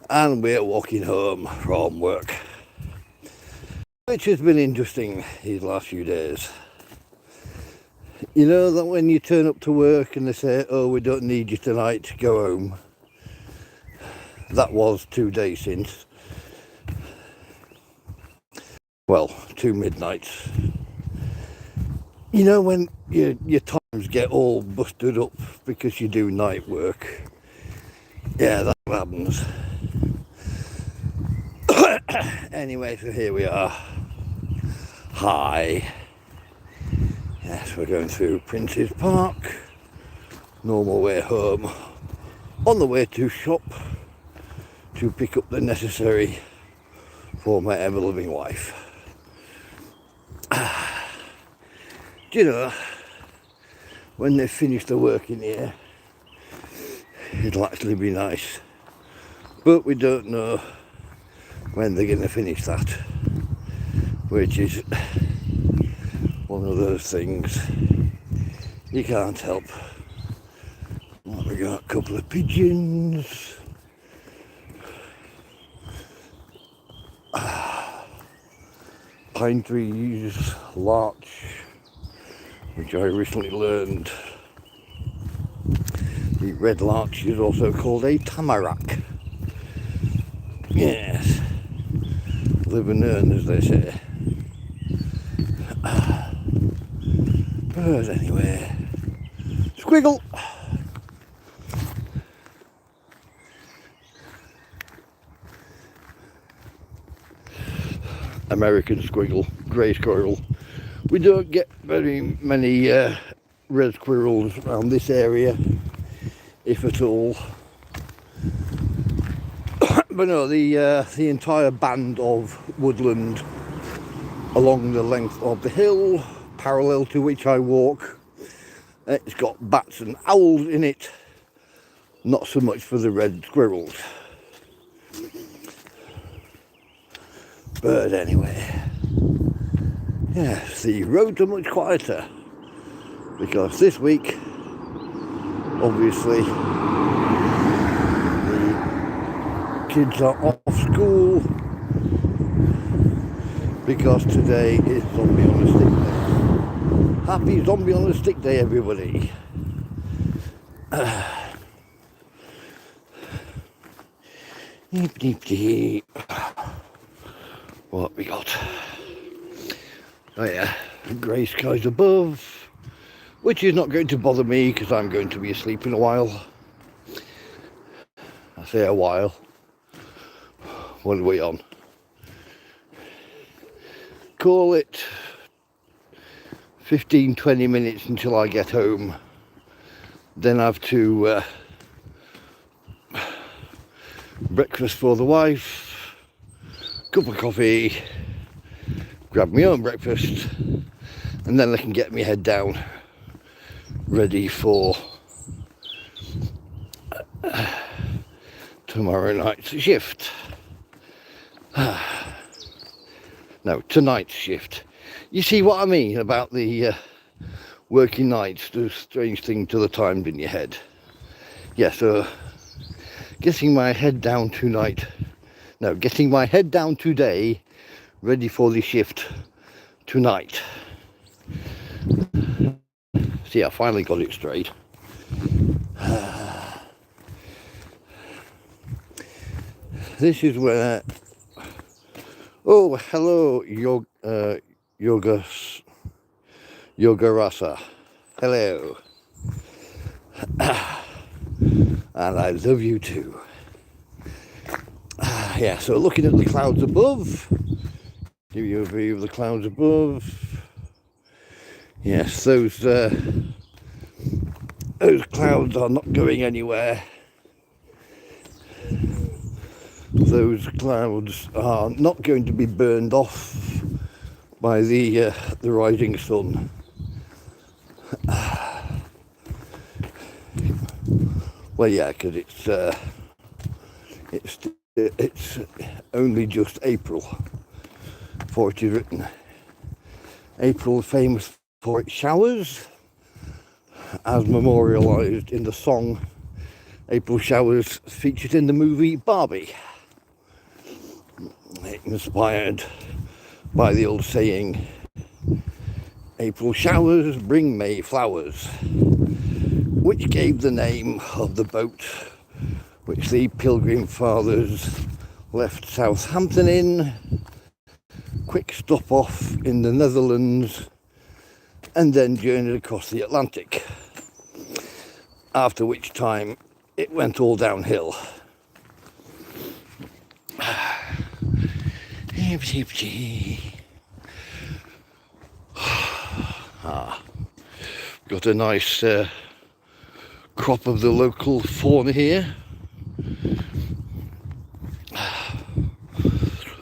and we're walking home from work, which has been interesting these last few days. You know that when you turn up to work and they say, oh, we don't need you tonight, go home. That was 2 days since. Well, 2 midnights. You know when your times get all busted up because you do night work? Yeah, that's what happens. Anyway, so here we are. Hi. Yes, we're going through Prince's Park. Normal way home. On the way to shop to pick up the necessary for my ever-loving wife. Do you know, when they finish the work in here, it'll actually be nice. But we don't know when they're going to finish that, which is one of those things you can't help. We got a couple of pigeons. Pine trees, larch, which I recently learned the red larch is also called a tamarack. Yes, live and learn, as they say. But anyway, squiggle. American squirrel, grey squirrel. We don't get very many red squirrels around this area, if at all. But no, the entire band of woodland along the length of the hill, parallel to which I walk, it's got bats and owls in it. Not so much for the red squirrels. But anyway, yes, the roads are much quieter because this week, obviously, the kids are off school because today is Zombie on a Stick Day. Happy Zombie on a Stick Day, everybody. Deep, deep, deep. What we got? Oh yeah, grey skies above, which is not going to bother me because I'm going to be asleep in a while. I say a while. What are we on? Call it 15-20 minutes until I get home. Then I have to breakfast for the wife. Cup of coffee, grab my own breakfast, and then I can get my head down ready for tomorrow night's shift. No, tonight's shift. You see what I mean about the working nights, the strange thing to the times in your head. Yeah, so getting my head down tonight. No, getting my head down today, ready for the shift tonight. See, I finally got it straight. This is where... Oh, hello, Yogarasa. Hello. And I love you too. Yeah, so looking at the clouds above, give you a view of the clouds above. Yes, those clouds are not going anywhere. Those clouds are not going to be burned off by the rising sun. Well, yeah, because it's only just April, for it is written. April famous for its showers, as memorialised in the song April Showers featured in the movie Barbie. inspired by the old saying, April showers bring May flowers, which gave the name of the boat which the Pilgrim Fathers left Southampton in, quick stop off in the Netherlands, and then journeyed across the Atlantic, after which time it went all downhill. Got a nice crop of the local fauna here.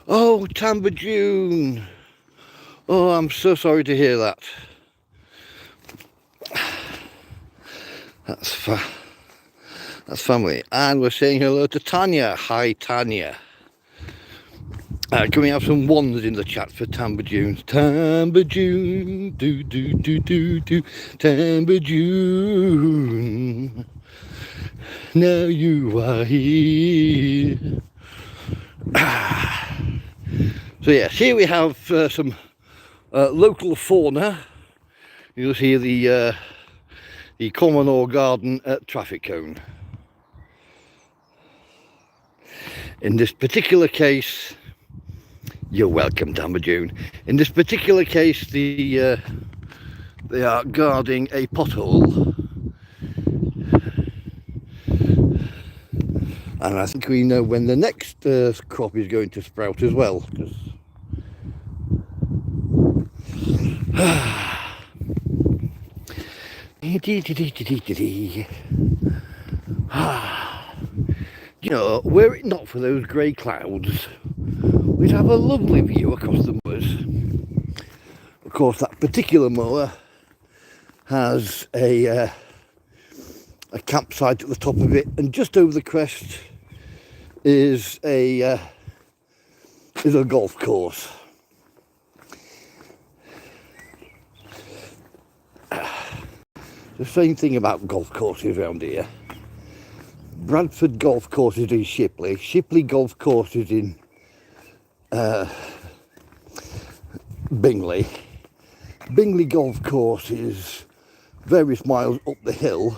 Oh, Tambajune! Oh, I'm so sorry to hear that. That's family. And we're saying hello to Tanya. Hi, Tanya. Can we have some ones in the chat for Tambajune? Tambajune, do do do do do, Tambajune. Now you are here. So yes, here we have some local fauna. You'll see the Common Garden traffic cone. In this particular case, you're welcome, Tambajune. In this particular case, they are guarding a pothole. And I think we know when the next crop is going to sprout as well. You know, were it not for those grey clouds, we'd have a lovely view across the moors. Of course, that particular moor has a campsite at the top of it, and just over the crest is a golf course. The same thing about golf courses around here. Bradford Golf Course is in Shipley. Shipley Golf Course is in Bingley. Bingley Golf Course is various miles up the hill,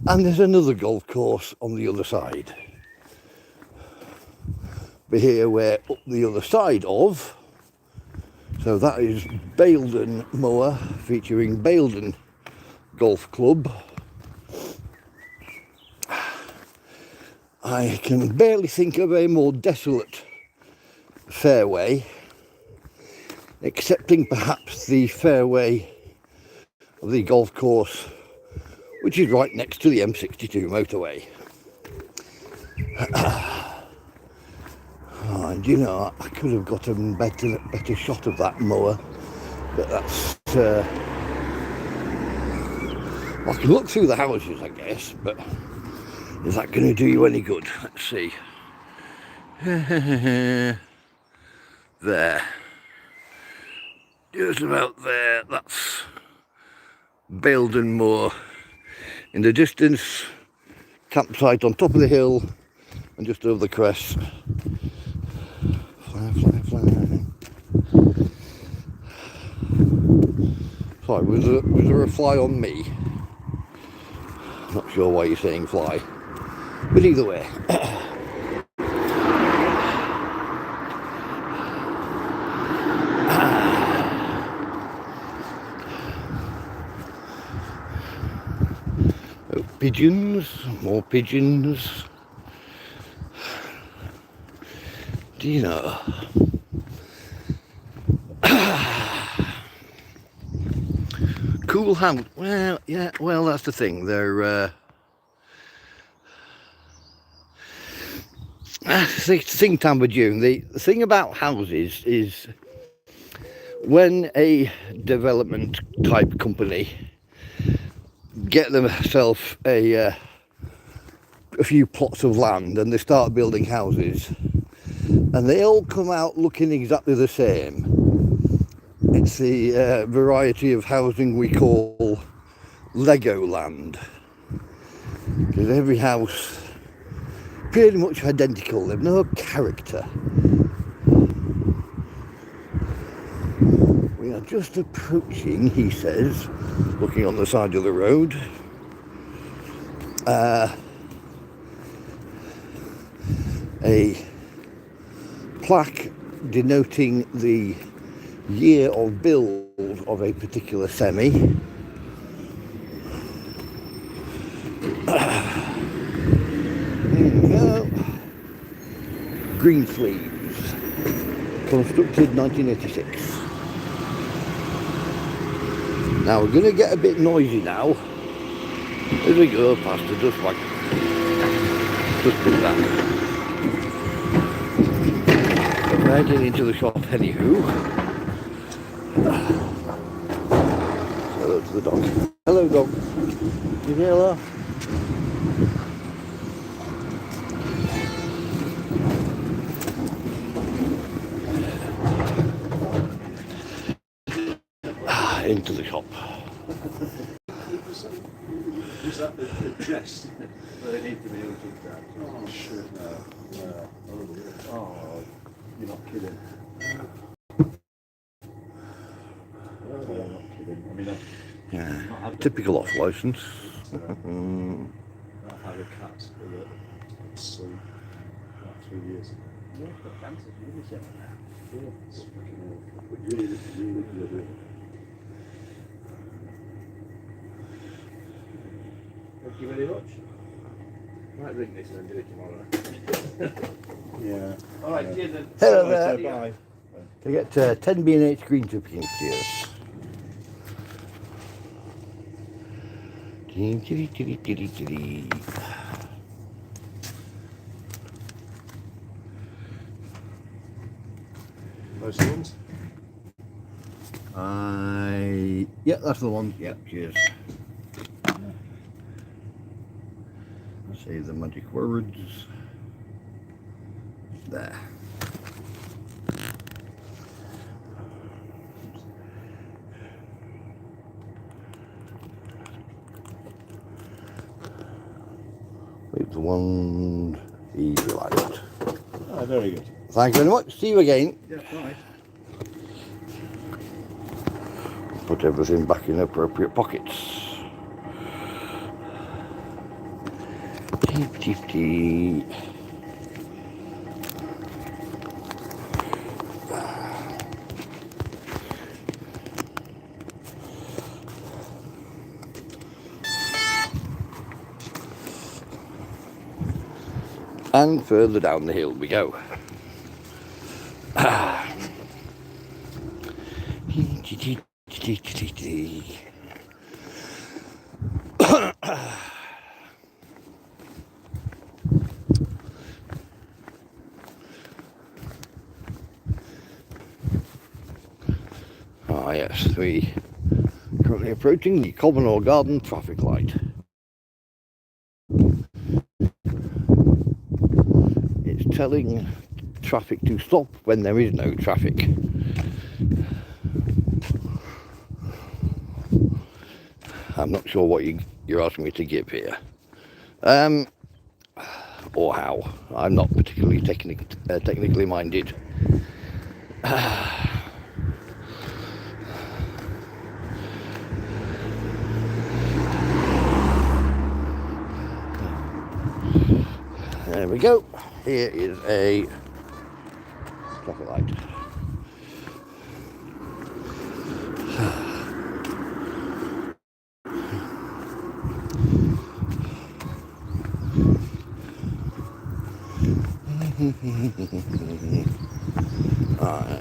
and there's another golf course on the other side. But here we're up the other side of, so that is Baildon Moor, featuring Baildon Golf Club. I can barely think of a more desolate fairway, excepting perhaps the fairway of the golf course, which is right next to the M62 motorway. And you know, I could have got a better shot of that moor, but that's I can look through the houses, I guess, but is that going to do you any good? Let's see. There. Just about there. That's Baildon Moor. In the distance, campsite on top of the hill and just over the crest. Fly, fly, fly. Sorry, was there a fly on me? Not sure why you're saying fly, but either way. Oh, pigeons, more pigeons. Do you know? Cool house. Well, yeah. Well, that's the thing. They're the thing, Tambajune. The thing about houses is when a development type company get themselves a few plots of land and they start building houses, and they all come out looking exactly the same. It's the variety of housing we call Legoland, because every house pretty much identical. They've no character. just approaching, he says, looking on the side of the road, a plaque denoting the year of build of a particular semi. Here we go. Greensleeves, constructed 1986. Now we're going to get a bit noisy now as we go past the dust wagon. Just do that. But we're heading into the shop anywho. Hello to the dog. Hello dog. You say hello? Into the shop. Is that the chest? They need to be able to that. Oh shit, no. Oh, you're not kidding. I'm not kidding. I mean, Yeah. Typical off license. I've had a cat for sleep about 3 years ago. Yeah, but cancer's really simple now. Yeah, it's fucking awful. But really, really bloody. Thank you very much. Might ring this and then do it tomorrow. Yeah. Alright, cheers then. Hello there. Bye. Can I get 10 B&H green tipping steers? Those ones? Yeah, that's the one. Yeah, cheers. Say the magic words. There. Leave the one. He's reliant. Oh, very good. Thank you very much. See you again. Yeah, bye. Put everything back in appropriate pockets. Teep, teep, teep. And further down the hill we go. Ah yes, we currently approaching the Common Garden traffic light. It's telling traffic to stop when there is no traffic. I'm not sure what you're asking me to give here. Or how. I'm not particularly technically minded. There we go. Here is a traffic light.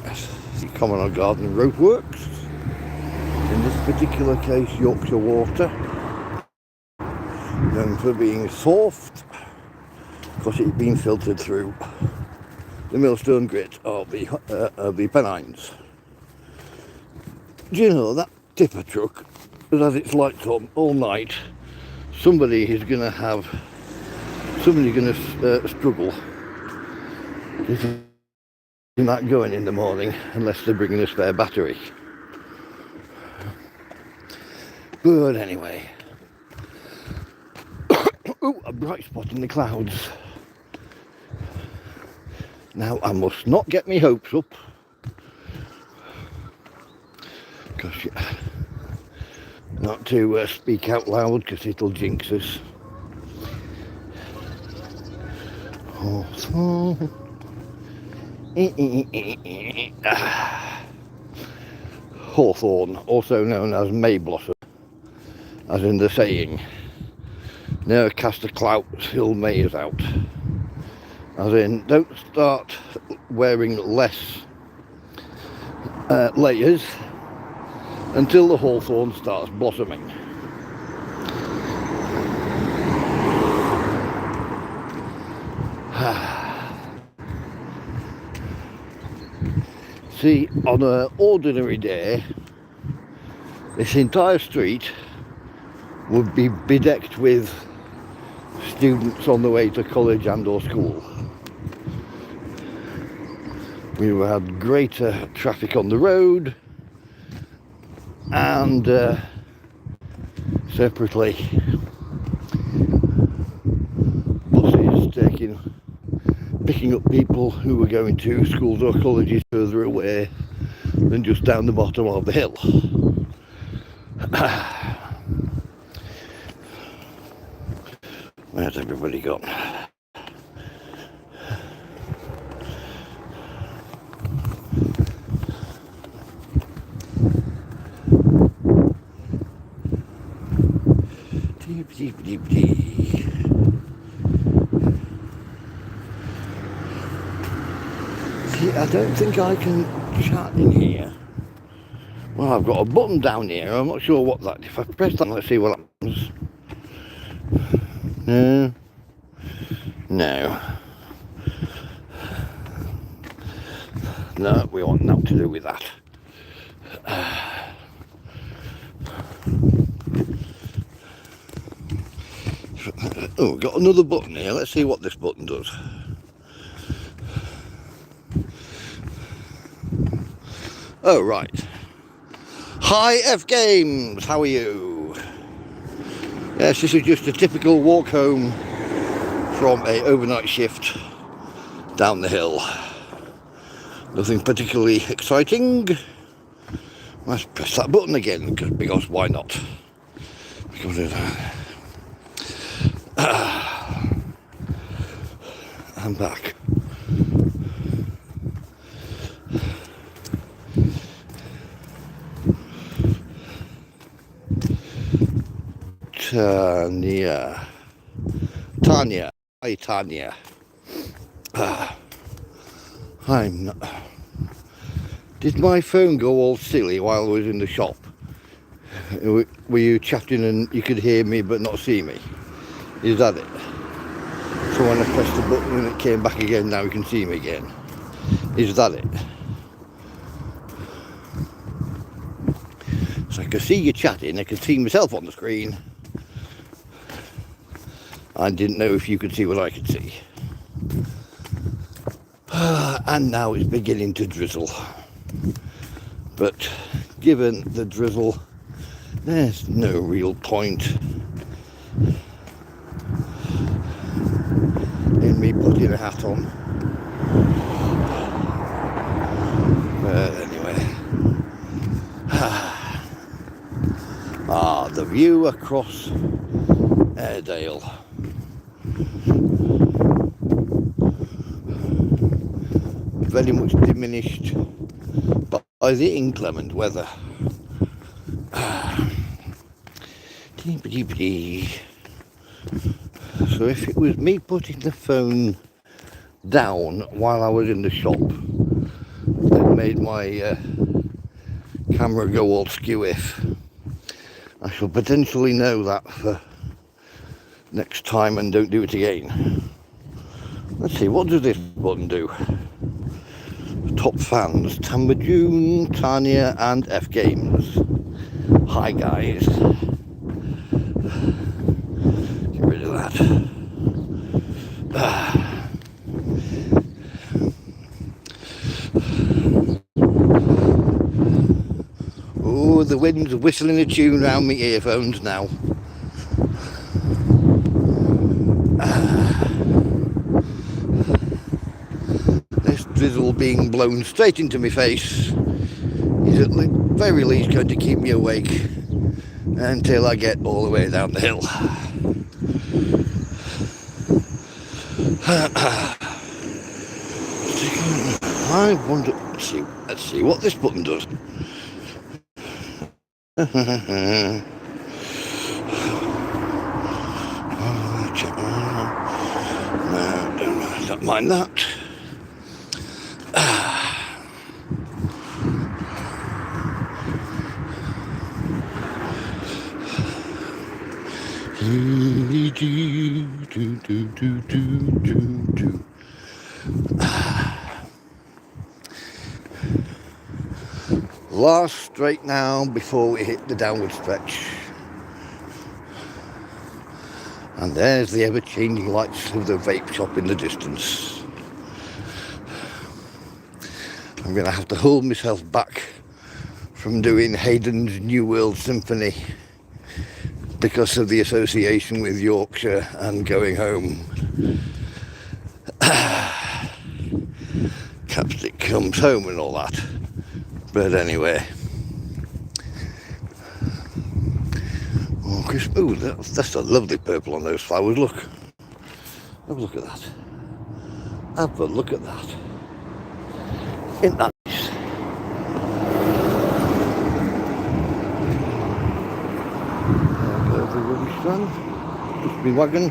Yes, the Common Garden Road Works. In this particular case, Yorkshire Water, known for being soft because it's been filtered through the millstone grit of the Pennines. Do you know that tipper truck that has its lights on all night? Somebody's going to struggle getting that going in the morning unless they're bringing a spare battery. But anyway, ooh, a bright spot in the clouds. Now I must not get my hopes up, not to speak out loud because it'll jinx us. Hawthorn. Hawthorn, also known as May blossom, as in the saying, never cast a clout till May is out. As in, don't start wearing less layers until the hawthorn starts blossoming. See, on an ordinary day, this entire street would be bedecked with students on the way to college and or school. We would have greater traffic on the road, and separately buses picking up people who were going to schools or colleges further away than just down the bottom of the hill. Where's everybody gone? Deep. See, I don't think I can chat in here. Well, I've got a button down here. I'm not sure what that. If I press that, let's see what happens. No. No, we want nothing to do with that. Oh, we've got another button here. Let's see what this button does. Oh, right. Hi, F Games. How are you? Yes, this is just a typical walk home from a overnight shift down the hill. Nothing particularly exciting. Let's press that button again, because why not? Because of that. I'm back. Tanya. Hi, Tanya. I'm not... Did my phone go all silly while I was in the shop? Were you chatting and you could hear me but not see me? Is that it? So when I pressed the button and it came back again, now you can see me again. Is that it? So I could see you chatting, I could see myself on the screen. I didn't know if you could see what I could see. And now it's beginning to drizzle. But given the drizzle, there's no real point in me putting a hat on. But anyway. The view across Airedale. Very much diminished by the inclement weather. So if it was me putting the phone down while I was in the shop that made my camera go all skew-if, I shall potentially know that for next time and don't do it again. Let's see, what does this button do? Top fans, Tamba June, Tanya and F Games. Hi guys. Get rid of that. Oh, the wind's whistling a tune round my earphones now. This drizzle being blown straight into my face is very least going to keep me awake until I get all the way down the hill. I wonder, let's see what this button does. No, don't mind that. Last straight now before we hit the downward stretch. And there's the ever-changing lights of the vape shop in the distance. I'm going to have to hold myself back from doing Haydn's New World Symphony because of the association with Yorkshire and going home. Capstick comes home and all that. But anyway. Oh, Chris, ooh, that's a lovely purple on those flowers, look. Have a look at that. Have a look at that. Isn't that nice? There goes the rubbish van. Dustbin wagon.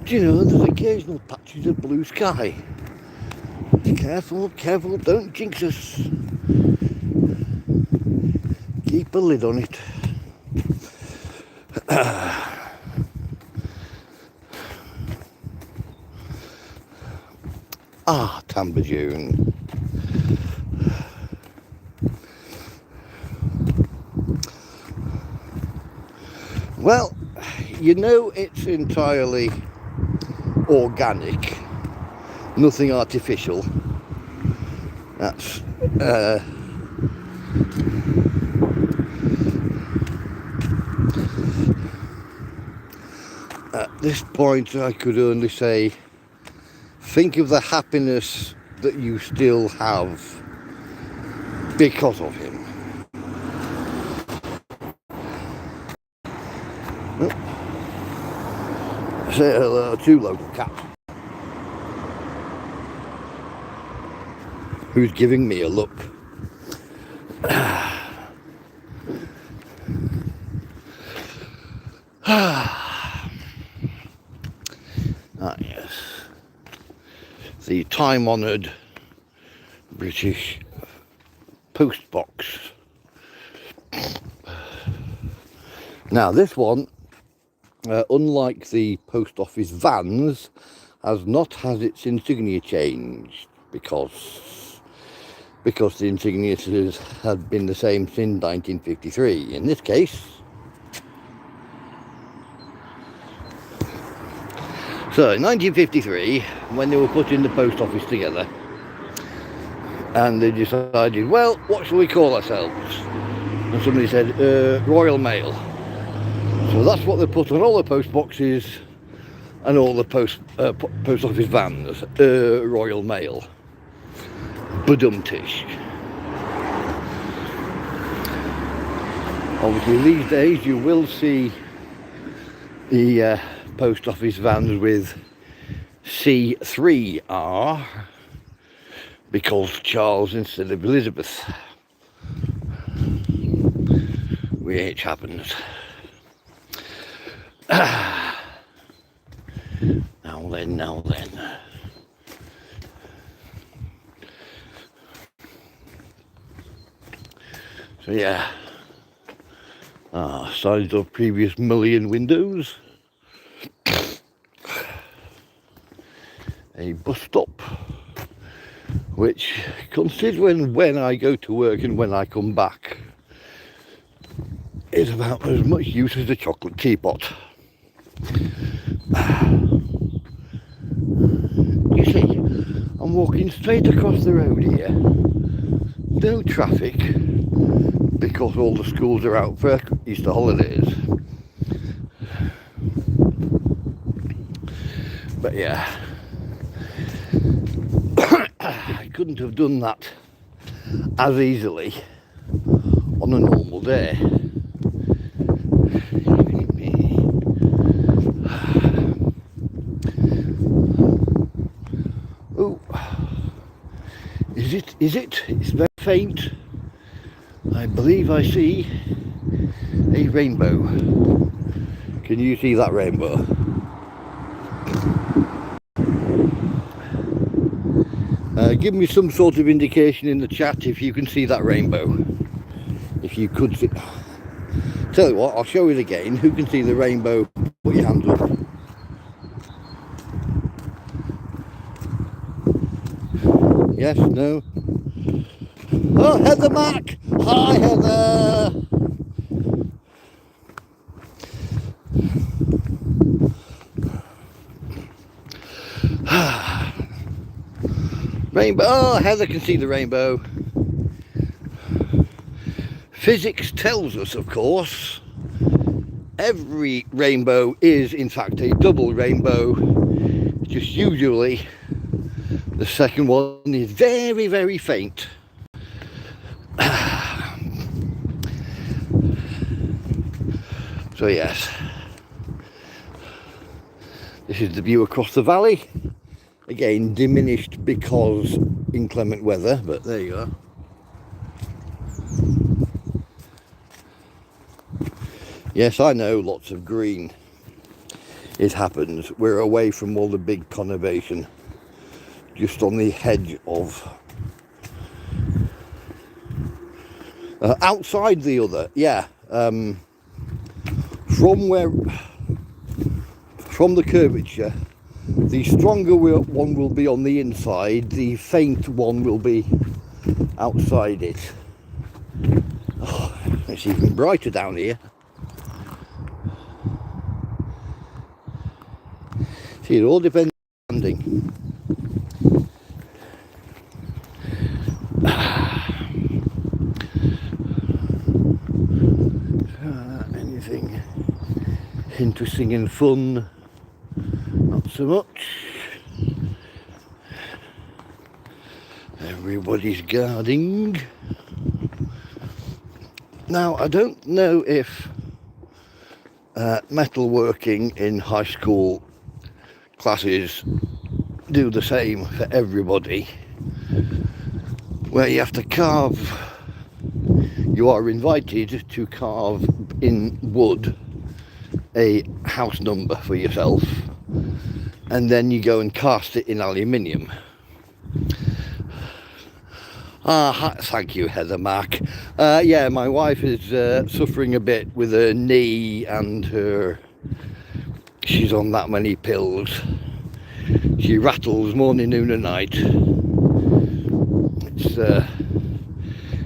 Do you know, there's occasional patches of blue sky. Careful, careful, don't jinx us. Keep a lid on it. Tambajune. Well, you know it's entirely organic, nothing artificial. That's at this point I could only say, think of the happiness that you still have because of him. Say hello to local cat, who's giving me a look. Yes, the time-honoured British post box. Now this one, unlike the post office vans, has not had its insignia changed because the insignias had been the same since 1953. In this case, so in 1953, when they were putting the post office together, and they decided, well, what shall we call ourselves? And somebody said, Royal Mail. So that's what they put on all the post boxes and all the post office vans, Royal Mail. Badumtish. Obviously these days you will see the post office vans with C3R because Charles instead of Elizabeth, which happens. Now then. So yeah, size of previous million windows, a bus stop, which, considering when I go to work and when I come back, is about as much use as a chocolate teapot. You see, I'm walking straight across the road here, no traffic, because all the schools are out for Easter holidays. But yeah, couldn't have done that as easily on a normal day. Oh, is it? It's very faint. I believe I see a rainbow. Can you see that rainbow? Give me some sort of indication in the chat if you can see that rainbow. If you could see. Tell you what, I'll show it again. Who can see the rainbow? Put your hands up. Yes, no. Oh, Heather Mack! Hi, Heather! Rainbow. Oh, Heather can see the rainbow. Physics tells us, of course, every rainbow is in fact a double rainbow. Just usually the second one is very, very faint. So yes, this is the view across the valley. Again, diminished because inclement weather, but there you are. Yes, I know, lots of green. It happens. We're away from all the big conurbation, just on the edge of outside the other, yeah. From the curvature, the stronger one will be on the inside, the faint one will be outside it. Oh, it's even brighter down here. See, it all depends on landing. Anything interesting and fun? Not so much. Everybody's guarding. Now, I don't know if metalworking in high school classes do the same for everybody, where you have to carve, you are invited to carve in wood a house number for yourself, and then you go and cast it in aluminium. Thank you, Heather Mack. Yeah, my wife is suffering a bit with her knee and she's on that many pills. She rattles morning, noon and night. It's,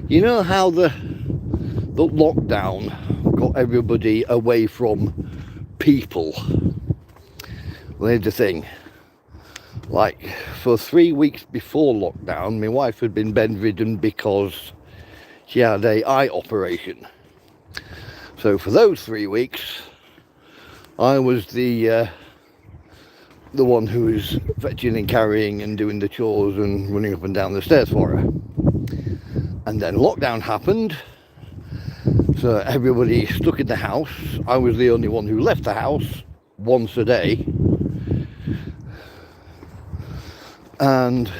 you know how the lockdown got everybody away from people? Well, here's the thing. Like, for 3 weeks before lockdown, my wife had been bedridden because she had an eye operation. So for those 3 weeks, I was the one who was fetching and carrying and doing the chores and running up and down the stairs for her. And then lockdown happened, so everybody stuck in the house. I was the only one who left the house once a day. And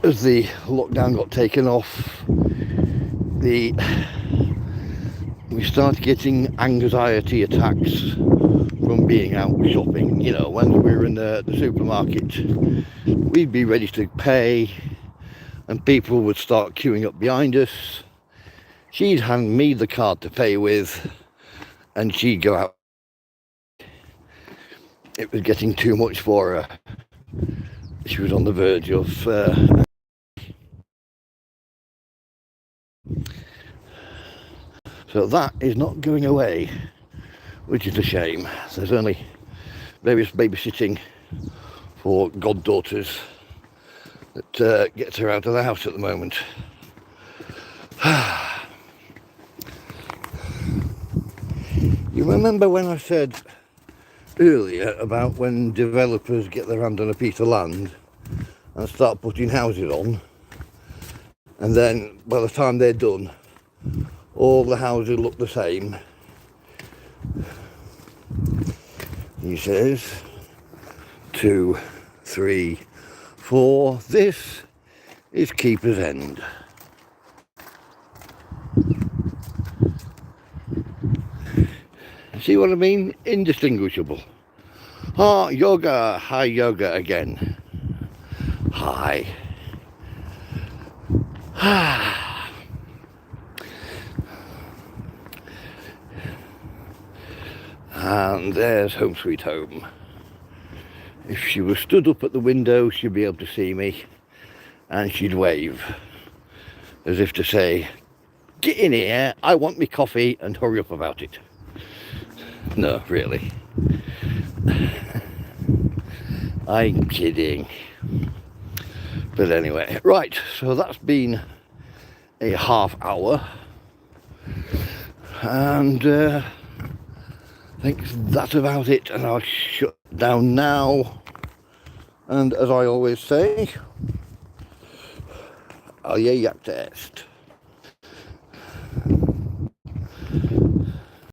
as the lockdown got taken off, we started getting anxiety attacks from being out shopping. You know, when we were in the supermarket, we'd be ready to pay and people would start queuing up behind us. She'd hand me the card to pay with and she'd go out. It was getting too much for her. She was on the verge of so that is not going away, which is a shame. There's only various babysitting for goddaughters that gets her out of the house at the moment. You remember when I said earlier about when developers get their hand on a piece of land and start putting houses on, and then by the time they're done, all the houses look the same. He says 2, 3, 4. This is Keeper's End. See what I mean? Indistinguishable. Ah, yoga. Hi, yoga again. Hi. And there's Home Sweet Home. If she was stood up at the window, she'd be able to see me, and she'd wave as if to say, get in here, I want me coffee, and hurry up about it. No, really. I'm kidding. But anyway, right, so that's been a half hour, and I think that's about it, and I'll shut down now. And as I always say, al je jak test.